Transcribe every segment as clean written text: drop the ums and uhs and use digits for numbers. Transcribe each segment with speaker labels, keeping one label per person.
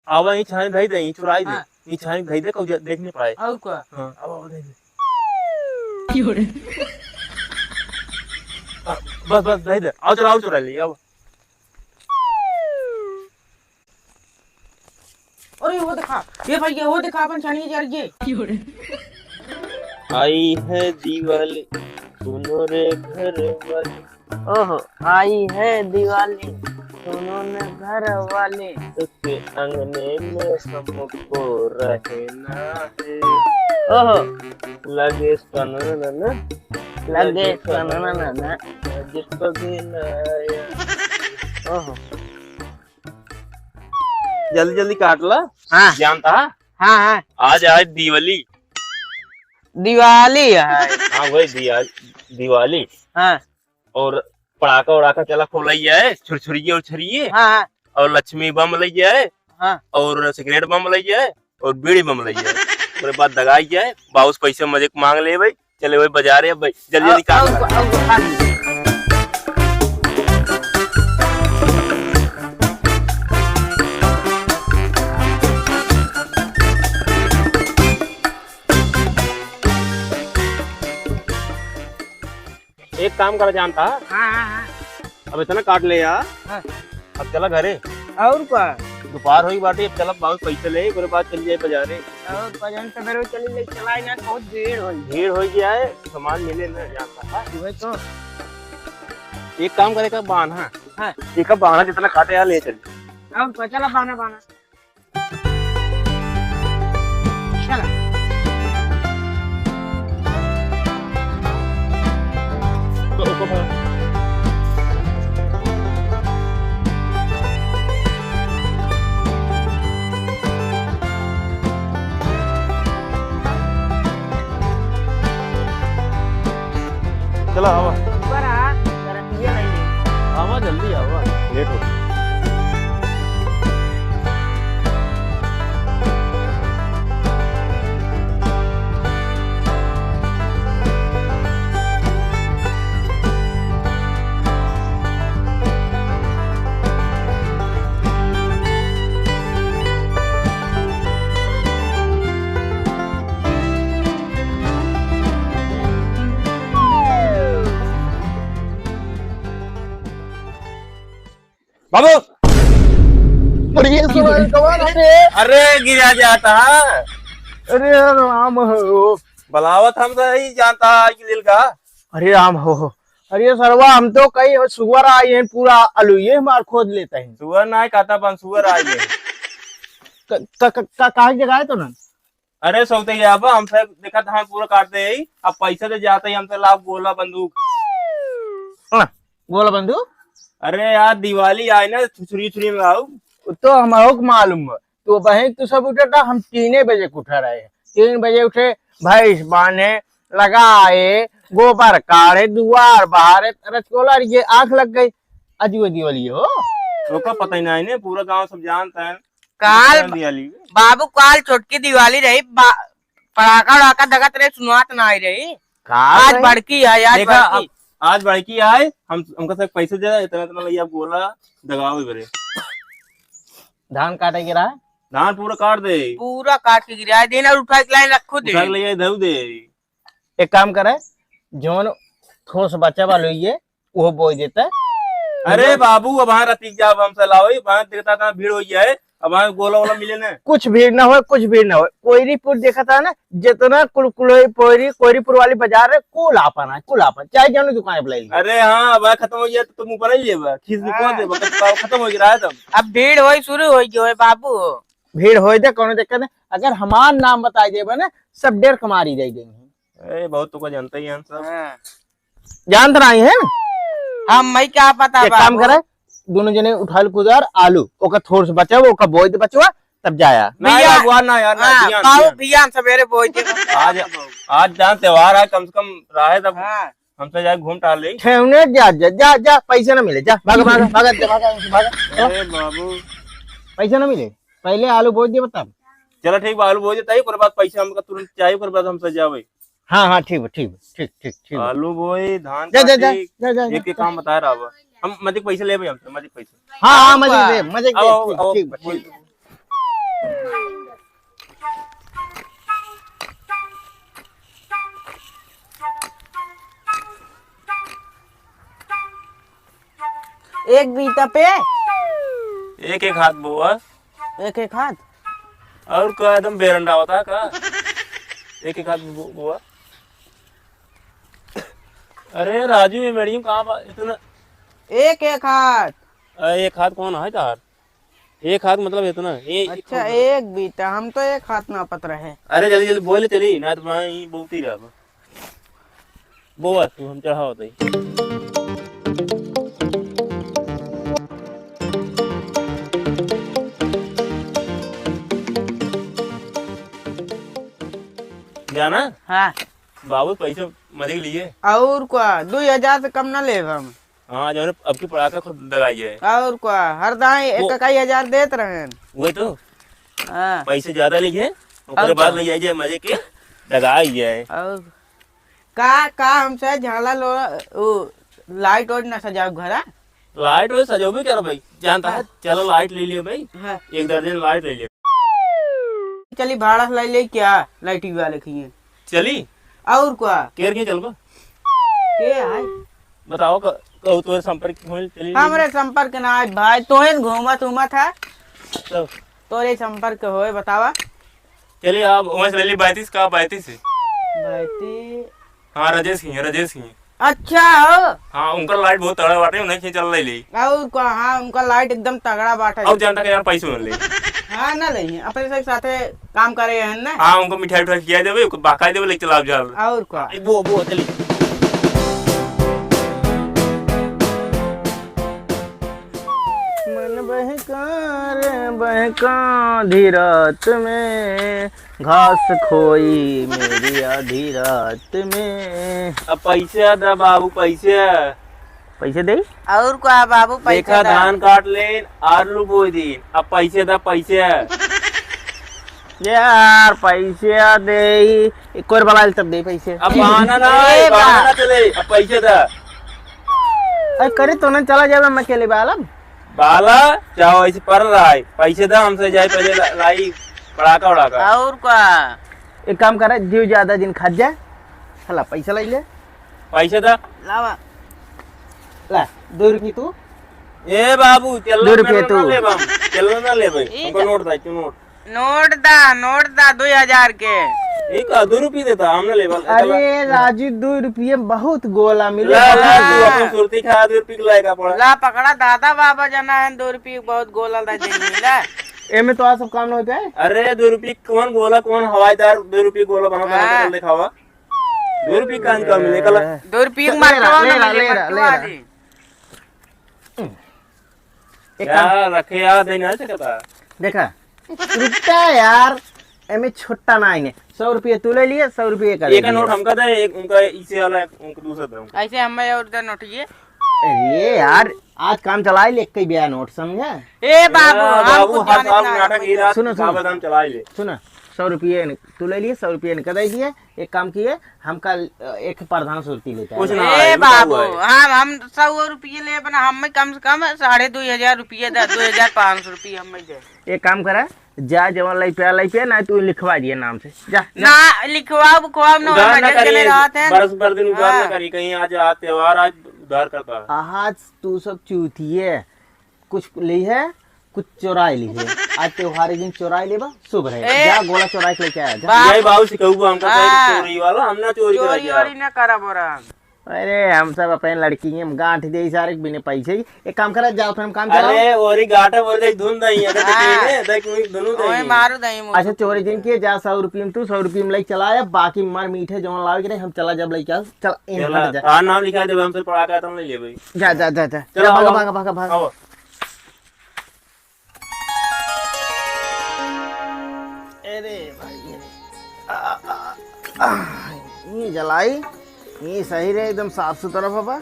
Speaker 1: आवा ही छाने धई दे, चुराई दे, ये छाने धई दे, कोई देख नहीं पाए।
Speaker 2: और क्या?
Speaker 1: हाँ, आवा धई दे। बस बस धई दे, आओ चुराओ, चुरा ली, आओ।
Speaker 2: अरे वो देखा, ये भैया वो देखा अपन छानी जा रही है।
Speaker 1: आई है दिवाली, सुनो रे घर वाले।
Speaker 2: ओहो, आई है दिवाली, सुनो न घर वाले।
Speaker 1: उसके अंगने में सबको रहना है।
Speaker 2: ओहो,
Speaker 1: लगे सनन,
Speaker 2: लगे सनन।
Speaker 1: जिसको भी लाया।
Speaker 2: ओहो,
Speaker 1: जल्दी जल्दी काट ला।
Speaker 2: हाँ
Speaker 1: जानता है?
Speaker 2: हाँ हाँ,
Speaker 1: आज आज दिवाली।
Speaker 2: दिवाली है।
Speaker 1: हाँ वही दिवाली।
Speaker 2: हाँ
Speaker 1: और पड़ाका उड़ाका चला खोलाई जाए, छुरछुरिये और छरिये,
Speaker 2: हाँ
Speaker 1: और लक्ष्मी बम लाई जाए,
Speaker 2: हाँ,
Speaker 1: और सिगरेट बम लाई जाए, और बीड़ी बम लाई जाए। उसके बाद दगाई जाए, बाउस पैसे मजे को मांग ले भाई, चले भाई बाजार है भाई, जल्दी जल्दी काट। एक काम कर जानता,
Speaker 2: हाँ,
Speaker 1: अब इतना काट ले यार।
Speaker 2: हाँ।
Speaker 1: अब चला घरे,
Speaker 2: और क्या?
Speaker 1: दोपहर हुई बाटे, अब चला बाउस पैसे ले, उसके बाद चल जाए बाजारे।
Speaker 2: और भजन सवेरे चली ले चलाई ना, बहुत भीड़ हो
Speaker 1: भीड़ हो गया है, सामान मिले ना जानता है।
Speaker 2: गई तो।
Speaker 1: एक काम करेगा बाना,
Speaker 2: हाँ,
Speaker 1: एक बाना जितना काटे यार ले चल।
Speaker 2: और क्या? चला बाना बाना, चला।
Speaker 1: चला आवा,
Speaker 2: ऊपर आ, जरा तुझे नहीं ले।
Speaker 1: आवा जल्दी आवा, लेट हो। बाबू, अरे गिरा जाता है।
Speaker 2: अरे राम हो,
Speaker 1: बलावत हम तो ही जानता है कि दिल का।
Speaker 2: अरे राम हो, अरे सरवा हम तो कई सुअर आई हैं, पूरा अलुए मार खोद लेते हैं।
Speaker 1: सुअर ना है खाता बन, सुअर आई है।
Speaker 2: कहाँ जगह है तो ना?
Speaker 1: अरे सोते ही अब हमसे देखा था, हम पूरा काटते ही, अब पैसा तो जाते ही हमसे लाभ गोला बंदूक।
Speaker 2: गोला बंदूक?
Speaker 1: अरे यार दिवाली आई ना, छुरी छुरी में आओ।
Speaker 2: तो हमारो को मालूम है, तो बहन तू सब उठा था, हम 3 बजे को उठा रहे हैं। 3 बजे उठे, भैंस बांधे, लगाए, गोबर काढ़े, दुआर बहारे, रसगोला, ये आंख लग गई। आज वो दिवाली हो,
Speaker 1: तो का पता ही नहीं ने, पूरा गांव सब जानता है
Speaker 3: काल
Speaker 1: दिवाली।
Speaker 3: बाबू काल छोटकी दिवाली रही, पड़ाका उड़ाका दगा तेरे सुनवात ना आई रही। आज बड़की है, आज
Speaker 1: देखा
Speaker 3: बड़की।
Speaker 1: आज बड़की आए, हमका सब पैसे दे, इतना इतना लइया गोला दगाओ बरे।
Speaker 2: धान काटे गिरा है,
Speaker 1: धान पूरा काट दे,
Speaker 3: पूरा काट के गिरा दिन और उठा के लाइन रखो दे।
Speaker 1: उठा के लइया धउ दे।
Speaker 2: एक काम करे, जोन ठोस बच्चा वालो ये वो बोई देता है।
Speaker 1: अरे बाबू अब वहाँ रतीक जा, हमसे लाओ, वहाँ देखता था भीड़ हो जाए, अब वहाँ गोला वाला मिले ना।
Speaker 2: कुछ भीड़ ना हो, कुछ भीड़ ना हो। कोयरीपुर देखा था ना, जितना कोयरीपुर वाली बाजार है, कुल आपन है, कुल आपन, चाहे जानो दुकान पे ले ली।
Speaker 1: अरे हाँ, अब खत्म हो गया तो तुम ऊपर ही ले खींच निकाल दे, खत्म हो गया है तब।
Speaker 3: अब भीड़ हो शुरू हो गई बाबू।
Speaker 2: भीड़ हो दे, कौन दिक्कत है। अगर हमार नाम बताई देबा ना, सब डेर कमारी दे देंगे।
Speaker 1: अरे बहुत तो जानता ही है सब।
Speaker 2: जान तो नहीं है
Speaker 3: हम मैं क्या पता।
Speaker 2: एक काम करे, दोनों जने उठाल कुदार आलू, ओका थोड़ से बचा, ओका बोई दे बचवा, तब जाया।
Speaker 1: ना यार वो ना यार,
Speaker 3: बाबू भैया सवेरे बोई थे।
Speaker 1: आज जहाँ त्योहार है, कम से कम रहे तब हमसे जाए घूम टहल ले।
Speaker 2: ठेवने जा जा जा जा, पैसे ना मिले, जा भागा भागा भागा भागा भागा।
Speaker 1: अरे बाबू
Speaker 2: पैसे ना मिले, पहले आलू बोई दे बता।
Speaker 1: चलो ठीक, आलू बोझ जाता है, बाद पैसा हमको तुरंत चाहिए, बाद हमसे जाओ।
Speaker 2: हाँ हाँ ठीक है, ठीक ठीक ठीक ठीक।
Speaker 1: आलू बोई, धान
Speaker 2: जा जा जा
Speaker 1: काटी,
Speaker 2: जा जा
Speaker 1: एक काम बता रहा हूँ, हम मजे पैसे ले भाई, हमसे मजे पैसे।
Speaker 2: हाँ हाँ मजे दे, मजे
Speaker 1: आओ, आओ,
Speaker 2: ठीक
Speaker 1: ठीक।
Speaker 3: एक बीता पे
Speaker 1: एक एक हाथ बुआ।
Speaker 3: एक एक हाथ।
Speaker 1: और क्या एकदम बेरंडा होता है का? एक एक हाथ बुआ। अरे राजू ये मेडियम कहाँ इतना?
Speaker 3: एक एक हाथ।
Speaker 1: एक हाथ कौन है यार? एक हाथ मतलब इतना
Speaker 3: अच्छा एक बीता, हम तो एक हाथ नापत रहे।
Speaker 1: अरे जल्दी जल्दी बोले चली ना तो मैं ही बोलती रहा बुआ तू हम चढ़ा होता ही। जाना
Speaker 3: हाँ
Speaker 1: बाबू पैसे मजे के लिए।
Speaker 3: और क्या 2000 से कम ना ले हम।
Speaker 1: हाँ जो अब की पड़ाका खुद लगाई है।
Speaker 3: और क्या हर दाई एक इकाई 1000 देत रहे।
Speaker 1: वही तो
Speaker 3: हाँ
Speaker 1: पैसे ज्यादा लिए उसके बाद ले जाइए मजे के लगाई है।
Speaker 3: और का हमसे झाला लो वो लाइट और ना सजाओ घरा।
Speaker 1: लाइट वही सजो भी क्या भाई जानता है? चलो लाइट ले लियो भाई।
Speaker 3: हाँ।
Speaker 1: एक दर्जन लाइट ले लियो।
Speaker 3: चली भाड़ा ले ले क्या लाइटी वाले खिए।
Speaker 1: चली
Speaker 3: और क्या
Speaker 1: केर के चल
Speaker 3: के है
Speaker 1: बताओ कहू तो संपर्क होल चली
Speaker 3: हमरे संपर्क ना है भाई तोहे घूमत उमत है
Speaker 1: तो
Speaker 3: तोरे संपर्क होए बतावा।
Speaker 1: चलिए आप वहाँ से ले ली 32 का 32 से।
Speaker 3: भाई
Speaker 1: हाँ राजेश ही है राजेश ही है।
Speaker 3: अच्छा हो।
Speaker 1: हाँ उनका लाइट बहुत तगड़ा बाटे उन्हें खींच चल ले।
Speaker 3: और क्या हाँ उनका लाइट एकदम तगड़ा बाटा
Speaker 1: अब जानता कि यार पैसे मिल ले।
Speaker 3: हाँ ना ले अपने से साथे काम करे हैं ना।
Speaker 1: हाँ उनको मिठाई उठाई खिया देवे बाकाई देवे लेके चला आप जाल।
Speaker 3: और क्या
Speaker 1: वो चली
Speaker 2: मन बहका धीरत में घास खोई मेरी आधी रात में।
Speaker 1: अब पैसे दा बाबू पैसे
Speaker 2: दे
Speaker 3: और क्या बाबू
Speaker 1: देखा धान काट ले आलू बो दिन अब पैसे दा पैसे
Speaker 2: यार पैसे दे एक और बड़ा तब दे पैसे।
Speaker 1: अब बहाना चले अब पैसे दा।
Speaker 2: अरे करे तो ना चला जाए मैं अकेले
Speaker 1: बाला चाहो ऐसे पर रहा है पैसे दा हमसे जाए पहले लाई पड़ाका उड़ाका।
Speaker 3: और क्या
Speaker 2: एक काम कर जीव ज्यादा दिन खा जाए हला पैसा लाई ले
Speaker 1: पैसे दा
Speaker 3: लावा
Speaker 2: ला 2 रुपये तू।
Speaker 1: ए बाबू चल
Speaker 2: 2 रुपये तू
Speaker 1: चलो ना ले भाई हमको नोट था
Speaker 3: नोट दा 2000 के
Speaker 1: एक 2 रुपये देता हमने ले वाला।
Speaker 2: अरे राजू 2 रुपये बहुत गोला मिले।
Speaker 1: अपन सुरती खा 2 रुपये लाएगा पड़ा
Speaker 3: ला पकड़ा दादा बाबा जना है 2 रुपये बहुत गोला दा देंगे ला।
Speaker 2: एमे तो आ सब काम होता है।
Speaker 1: अरे 2 रुपये कौन गोला कौन हवाईदार 2 रुपये गोला बना दिखावा 2 रुपये कान का मिले कल
Speaker 3: 2 रुपये मार
Speaker 1: क्या रखे यार देना सकता।
Speaker 2: देखा रुपया यार एमे छोटा ना आएंगे 100 रुपये तू ले लिए 100 रुपये का
Speaker 1: एक नोट हमका दे एक उनका इसे वाला उनका दूसरा दे
Speaker 3: ऐसे हमें और दे नोट ये।
Speaker 2: अरे यार आज काम चलाए ले कई बिया नोट समझा।
Speaker 3: ए बाबू
Speaker 1: बाबू हर साल नाटक ही रात
Speaker 2: सुनो
Speaker 1: काम चला ले
Speaker 2: सुना 100 रुपये तू ले लिए 100 रुपये निकल दिए। एक काम किए हम कल एक प्रधान सुरती लेते
Speaker 1: कुछ
Speaker 2: हैं।
Speaker 1: ना
Speaker 3: ए बाबू हम 100 रुपये ले बना हमें कम से कम 2500 रुपये दे 2500 रुपये हमें दे।
Speaker 2: एक काम करा जा जवन लाई पे ना तू लिखवा दिए नाम से जा
Speaker 3: ना लिखवाब खुआब ना
Speaker 1: उधार ना करिए
Speaker 3: रात है
Speaker 1: बरस भर दिन उधार ना करी कहीं आज त्योहार आज उधार करता
Speaker 2: आज तू सब चूतिए कुछ ली है कुछ चोराई ली है। आज त्योहार के दिन चोराई लेबा शुभ रहे जा गोला चोराई के लेके आया जा।
Speaker 1: यही बाबू सिखाऊगा हमको चोरी वाला हमने चोरी करा
Speaker 3: चोरी ना करा बोरा।
Speaker 2: अरे हम सब अपने लड़की हैं गांठ दे सारे बिना पैसे एक काम करा जाओ फिर हम काम चलाओ।
Speaker 1: अरे ओरी गाटा बोल दे धुन दई है देख दोनों
Speaker 3: ओए
Speaker 1: दई
Speaker 3: मारो दई मुझे।
Speaker 2: अच्छा चोरी दिन के जा 100 रुपये में तू 100 रुपये में लेके चलाया बाकी मार मीठे जो लावे के हम चला जब लेके चल इन हट जा
Speaker 1: हां नाम लिखा दे हमसे पढ़ा का तुम ले ले भाई
Speaker 2: जा जा जा जा
Speaker 1: चलो
Speaker 2: भागा भागा भागा भागा।
Speaker 1: आओ
Speaker 2: अरे भाई ये जलाई ये सही रहे एकदम साफ सुथरा बाबा।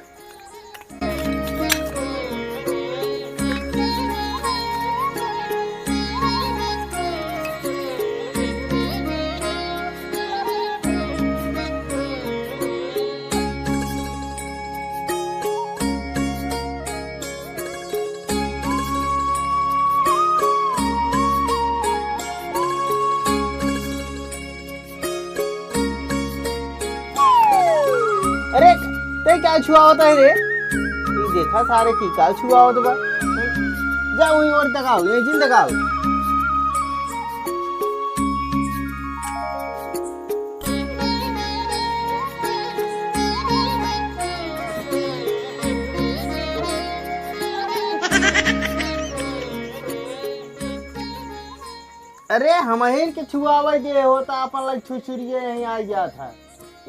Speaker 2: अरे ते क्या छुआ होता है रे देखा सारे की काल छुआ हो तो बा जा वहीं और दगाओ ये जिन दगाओ अरे हमारे के छुआवे जे होता अपन लग छुछुरिए यहीं आ गया था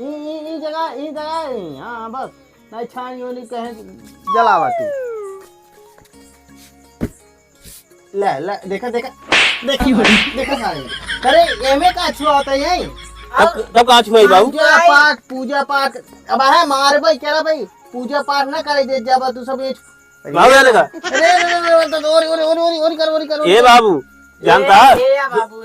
Speaker 2: ई जगह हाँ बस नहीं छानी होनी कहे जलावा तू ले ले देखा देखा सारे अरे एमे का छुआ होता है यहीं
Speaker 1: तब कहाँ छुआई बाबू?
Speaker 2: पूजा पाठ अब है मार भाई क्या भाई पूजा पाठ ना करे दे जब तू सब ये
Speaker 1: बाबू क्या देखा?
Speaker 2: अरे कर
Speaker 1: ये बाबू जानता है
Speaker 3: बाबू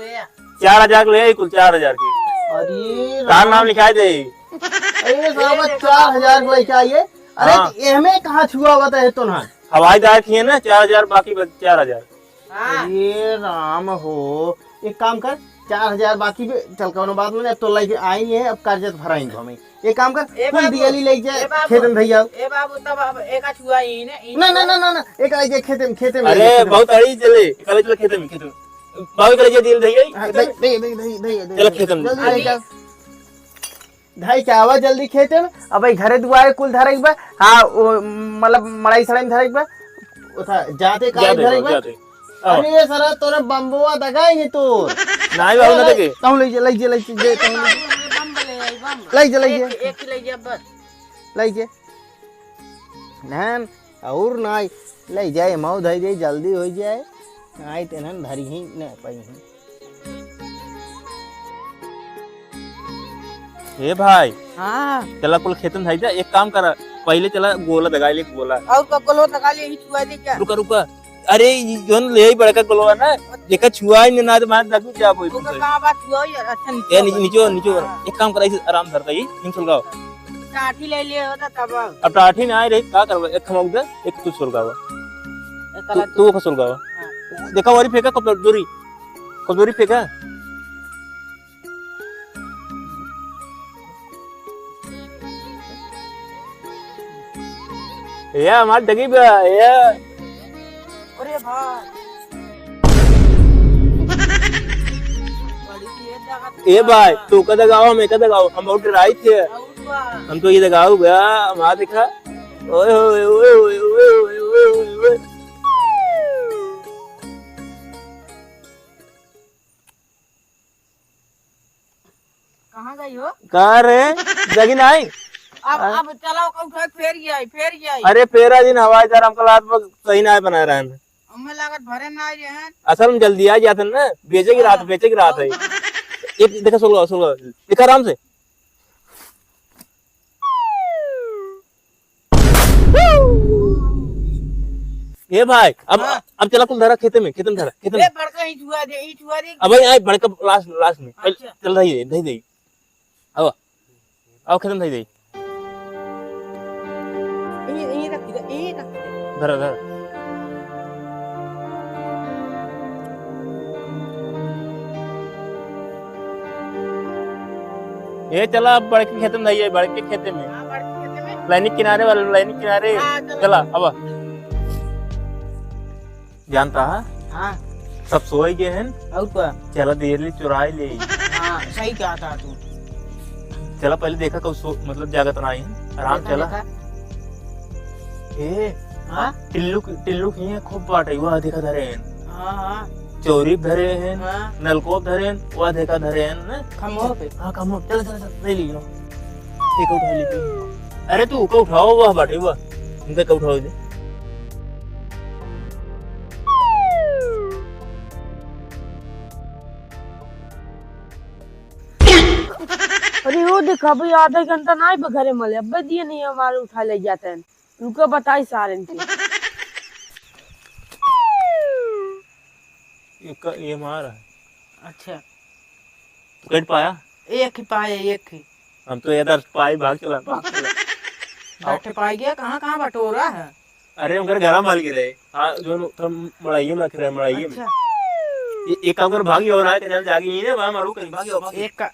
Speaker 1: 4,000 ले कुल 4,000 की
Speaker 2: अरे
Speaker 1: तार नाम लिखाए दे।
Speaker 2: अरे साहब 4,000 लेके आइए अरे
Speaker 1: हाँ।
Speaker 2: एमे कहाँ छुआ हुआ था तो ना
Speaker 1: हवाई जहाज किए ना 4,000 बाकी 4,000।
Speaker 2: अरे राम हो एक काम कर 4,000 बाकी पे चल कौनो बात में तो लेके आई है अब कर्जत भराएंगे हमें एक काम कर फुल दियाली ले जाए खेत में भैया
Speaker 3: ए बाबू तब अब एक छुआ ही ने
Speaker 2: ना एक आई जाए खेत में
Speaker 1: अरे बहुत अड़ी चले कल चलो खेत में बाबू कल दिल
Speaker 2: हाँ,
Speaker 1: चलो खेत में
Speaker 2: ढाई क्या हुआ जल्दी खेते में अब भाई घरे दुआरे कुल धरे बा हाँ मतलब मड़ाई सड़ाई में धरे बा उठा जाते काहे धरे बा अरे सरा तोरे बम्बुआ दगाएंगे तो
Speaker 1: नहीं बाबू ना देखे
Speaker 2: कहूं ले जे नैन और नाई ले जाए माऊ धई जाए जल्दी हो जाए आई तेनन धरी ही न पाई ही
Speaker 1: ए भाई
Speaker 3: हां
Speaker 1: चला कुल खेत में जा एक काम कर पहले चला गोला दगा ले गोला
Speaker 3: और ककलो दगा ले ही छुआ दे क्या
Speaker 1: रुका अरे जोन ले ही बड़का गोला ना देखा छुआ ही ना तो मार दगू जा कोई
Speaker 3: तो कहां बात छुआ अच्छा
Speaker 1: ए नीचे एक काम कर आराम करता ही निम सुलगाओ
Speaker 3: काठी ले लिए होता तब
Speaker 1: अब टाठी ना आई रही का करवा एक खमक दे एक तू सुलगावा तू का सुलगावा देखा वारी फेंका कमजोरी फेंका या हमार डगी बा या
Speaker 3: अरे भाई
Speaker 1: ए भाई तू का दगाओ मैं का दगाओ हम बहुत डराई थे हम तो ये दगाओ गया हमारा देखा ओए ओए ओए ओए ओए ओए ओए
Speaker 3: कहां गई हो
Speaker 1: कहाँ रे जगी नहीं
Speaker 3: अब चलाओ कब फेर गई
Speaker 1: अरे पेरा दिन हवाई जहाज हमको रात में सही ना बना रहा है
Speaker 3: हमें लागत भरे ना आई रहे
Speaker 1: असल में जल्दी आ जाते ना बेचे की रात है एक देखा सुलगाओ देखा आराम से ये भाई अब चला कुल धरा खेते में धरा
Speaker 3: ए बड़का ही छुआ दे
Speaker 1: अब भाई बड़का लास्ट में चल रही दे अब खेत में दे
Speaker 3: ये रख दे
Speaker 1: धरा ये चला बड़े के खेत में नहीं है बड़े के खेते में
Speaker 3: हां बड़के खेते में
Speaker 1: लाइन किनारे चला अब जानता है
Speaker 3: हां
Speaker 1: सब सोए गए हैं
Speaker 3: और क्या
Speaker 1: चला देर चुराई ले
Speaker 3: हां सही कहा था तू
Speaker 1: चला पहले देखा कब मतलब जागत ना आई आराम चला ए
Speaker 3: हां
Speaker 1: टिल्लू की खूब बाटे वह देखा धरे हैं
Speaker 3: हां
Speaker 1: चोरी धरे हैं
Speaker 3: हां
Speaker 1: नलकोप धरे हैं वह देखा धरे हैं ना
Speaker 3: खमो पे
Speaker 1: हाँ कम चल ले लियो एक उठा ली अरे तू को उठाओ वह बाटे वह उनका को उठाओ दे
Speaker 4: अरे वो देखा भाई आधा घंटा नहीं बघरे मले अब दिए नहीं हमारे उठा ले जाते हैं रुको बताई सारे
Speaker 1: ये मार
Speaker 3: अच्छा
Speaker 1: कट पाया
Speaker 3: एक ही पाए एक ही
Speaker 1: हम तो इधर पाई भाग चला
Speaker 3: बैठे पाए गया कहाँ बटोरा है
Speaker 1: अरे हम घर माल गिरे हाँ जो मड़ाइयों में रखे मड़ाइयों में
Speaker 3: अच्छा
Speaker 1: एक काम कर भागी और आए जागी नहीं ना वहां मारू कहीं भागी
Speaker 3: एक का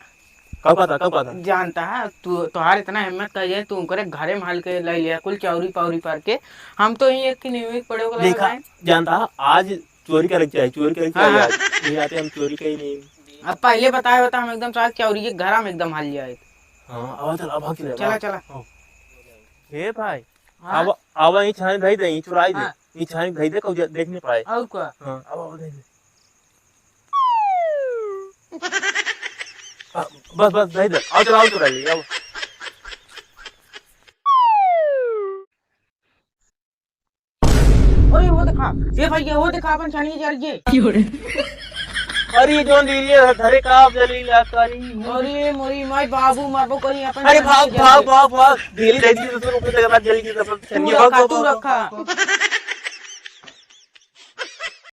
Speaker 1: कब पता
Speaker 3: जानता है तू तोहार इतना हिम्मत कहिए तू करे घरे माल के ले लिया कुल चौरी पावरी पर के हम तो यही एक की न्यूज़ पढ़े को
Speaker 1: देखा
Speaker 3: लगा
Speaker 1: जानता आज चोरी कर चोरी कर
Speaker 3: हाँ, हाँ।
Speaker 1: नहीं आते हम चोरी का ही नहीं।
Speaker 3: अब पहले बताया होता हम एकदम साथ चौरी के घर में एकदम हाल लिया
Speaker 1: हाँ अब चल अब भाग
Speaker 3: चला चला
Speaker 1: हे भाई
Speaker 3: हाँ।
Speaker 1: अब ये छान भाई दे ये चुराई दे
Speaker 3: हाँ।
Speaker 1: ये छान भाई दे को देख नहीं पाए।
Speaker 3: और क्या
Speaker 1: हाँ अब दे दे बस दे दे आओ चुरा ली आओ।
Speaker 3: अरे वो देखा ये भाई ये वो देखा अपन छानी चल गए
Speaker 1: अरे जोन दीजिए धरे का आप जली ला करी।
Speaker 3: अरे मोरी माय बाबू मारबो करी अपन
Speaker 1: अरे भाग दिल्ली दे दी तो रुक के बाद जल्दी से सब
Speaker 3: तू रखा